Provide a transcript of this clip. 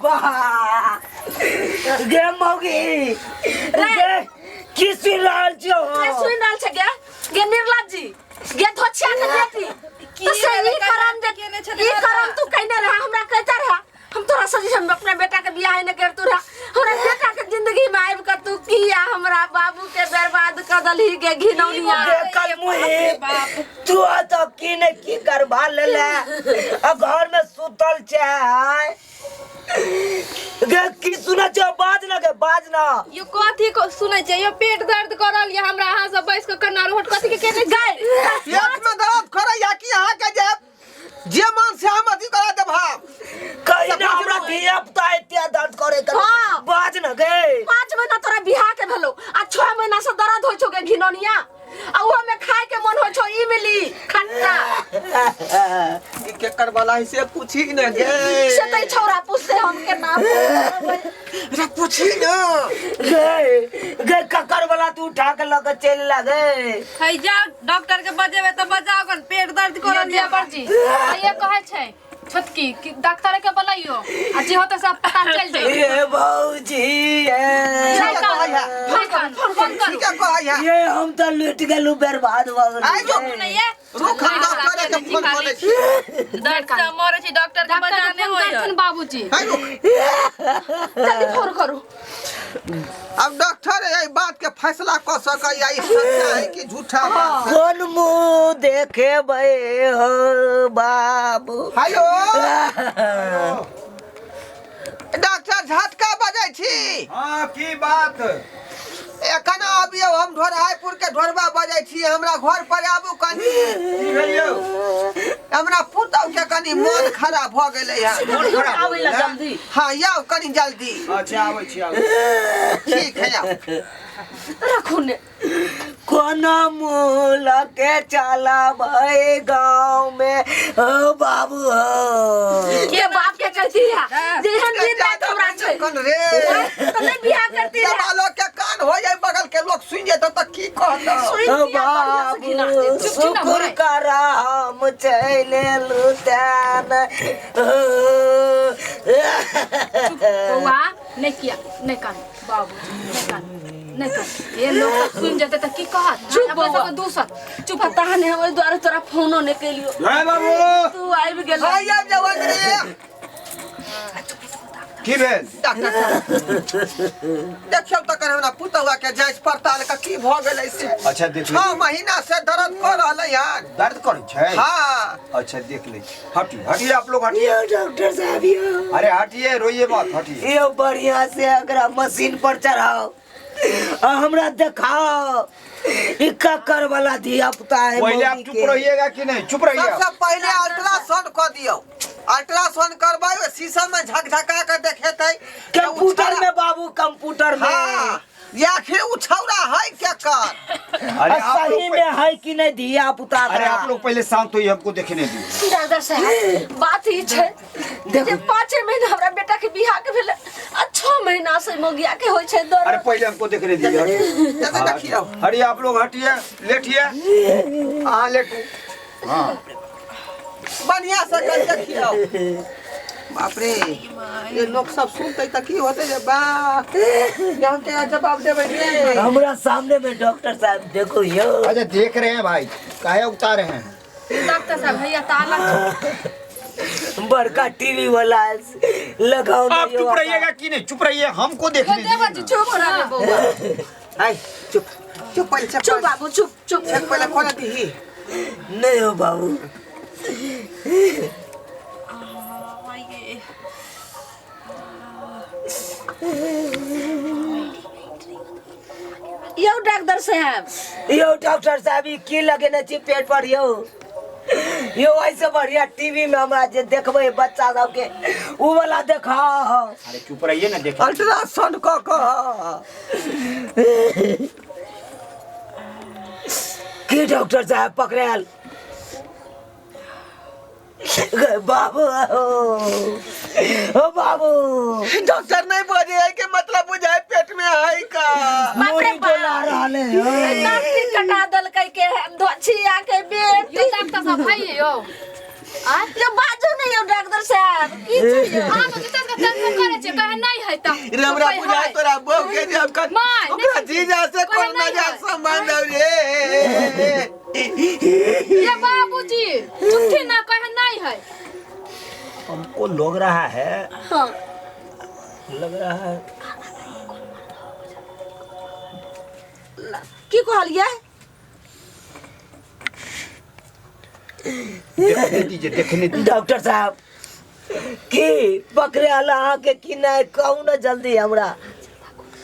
बा गे मौगी गे की सुनाल छो के सुनाल छ गे निर्लज जी गे धोछिया के बेटी की सही करम दे ई करम तू कइने रहा हमरा कहता रहा हम तोरा सजेशन में अपने बेटा के बियाह न कर तू रहा हमरा बेटा के जिंदगी में आइब कर तू किया हमरा बाबू के बर्बाद कर दलही के घिनौनिया कल मुही तू तो की करवा ले घर में सुतल छै गे की सुनै छ बाज ना यो कथी को सुनै छै यो पेट दर्द करल या हमरा अहाँ सब बैस के कन्ना रोट कथी के केने गाय पेट में दर्द करे या कि अहाँ के जे मन से हम अथी करा देब हम कहीं ना हमरा धिया पुता एते दर्द करे कर बाज ना गे 5 महीना तोरा बियाह के भेलो आ 6 महीना से दर्द होय छो के घिनौनिया आ वो में खाए के मन होय छो ई मिली खट्टा ई के करवाला से पूछी न गे से तई छोरा पूछते हम के नाम रे पूछी न गे ककर वाला तू उठा के लग चल लगे है जा डॉक्टर के बजेबे त बजाओ कन पेट दर्द करल या बरजी ये कहै छै छोटकी कि डॉक्टर के बुलाइयो आ जे होते सब पता चल जाई ये भौजी फोन कर ये हम तो लूट गेलु बर्बाद भ गेलु आई जो नहीं रुक हम डॉक्टर के फोन करे छी दर्द से मरे छी डॉक्टर के बजाने होय बाबूजी आई रुक जल्दी फोन करू अब डॉक्टर ये बात के फैसला कर सके या ई सच्चा है कि झूठा बात है कौन मुंह देखे बे हो बाबू हेलो डॉक्टर झटका बजै छी हां की बात एखन आबियो हम ढोरहाईपुर के ढोरबा बजै छी हमरा घर पर आबू कनी की भेलियो हमरा पुतौ के कनी मन खराब भ गेलै है आबै ला जल्दी हां याओ कनी जल्दी अच्छा आबै छी ठीक है याओ रखू ने कोना मूल के चला भाई गांव में ओ बाबू हो के बाप के कहती है जेहन दिन रात हमरा छै कौन रे तने बियाह करती है जवालो के कान हो जाए बगल के लोग सुन जे त की कहत ओ बाबू शुक्र करा हम चले लुटान बउआ नहीं किया नहीं कान बाबू नहीं कान ये लोग सुन जाते त की कहत चुप अपने बउआ। सब दूसर चुप पता नहीं हमरे द्वारा तोरा फोनो ने केलियो जय बाबू तू आइब गेल भाई अब जवान रे की भेल डॉक्टर देखियो त हमरा पुतवा के जांच पड़ताल का की भ गेलै से अच्छा देख 6 महीना से दर्द कर रहलै यार दर्द करे छै हां अच्छा देख ले हटिए आप लोग हटिए ये डॉक्टर साहब ये अरे हटिए रोइए मत हटिए ये बढ़िया से अगर मशीन पर चढ़ाओ हमरा दिखाओ इक्का कर वाला धिया पुता है पहले आप चुप रहिएगा कि नहीं चुप रहिए सबसे पहले अल्ट्रासाउंड कर दियो अल्ट्रासाउंड करवाओ शीशा में झकझका के देखेतै कंप्यूटर में बाबू कंप्यूटर में हां या आखिर उछौरा है क्या कर अरे आप सही लोग में है कि नहीं धिया पुता अरे आप लोग पहले शांत होइए हमको देखने दीजिए डॉक्टर साहब बात ई छै जे 5 महीना हमरा बेटा के बियाह के भेले आ 6 महीना से मोगिया के होय छै अरे दर्द पहले हमको देखने दीजिए हटिए। जल्दी देखियो अरे आप लोग हटिए लेटिए हां लेटू हाँ बढ़िया से कर देखियो बाप रे ये लोग सब सुनते त की होते जे बा यहाँ के जवाब देबै रे हमरा सामने में डॉक्टर साहब देखो यो अच्छा देख रहे हैं भाई काहे उतारे हैं डॉक्टर साहब भैया ताला बड़का टीवी वाला लगाओ आप चुप रहिएगा कि नहीं चुप रहिए हमको देखने देवा दीजिए जी चुप रह बउआ हाय चुप चुप पहले चुप बाबू चुप चुप एक पहले खोल दी नहीं हो बाबू यो डॉक्टर साहब यो डॉक्टर साहब ई की लगेने छी पेट पर यो ऐसे बढ़िया टीवी में हमरा जे देखबै बच्चा सब के उ वाला देखाओ अरे चुप रहिए ना देखिए अल्ट्रासाउंड क की डॉक्टर साहब पकड़ल बाबू ओ बाबू डॉक्टर नहीं बोले है कि मतलब बुझाए पेट में है का मुड़ी डोला रहले नाक कटा दल के धोछिया के बेटी यो डॉक्टर साहब भाई यो आ जो बाजू नहीं हो डॉक्टर साहब की छै हां तो जितना टेंशन करे छै कहे नहीं है त हमरा बुझा तोरा बहू के जब का माय, ओकरा नहीं। जीजा से कहे कोन नहीं मजाक है। संबंध रे ये बाबूजी झूठी ना कहे नहीं है हमको लग रहा है हाँ की कहलिए देखने दीजिए डॉक्टर साहब की पकड़े आला के कि नहीं कहू ना जल्दी हमरा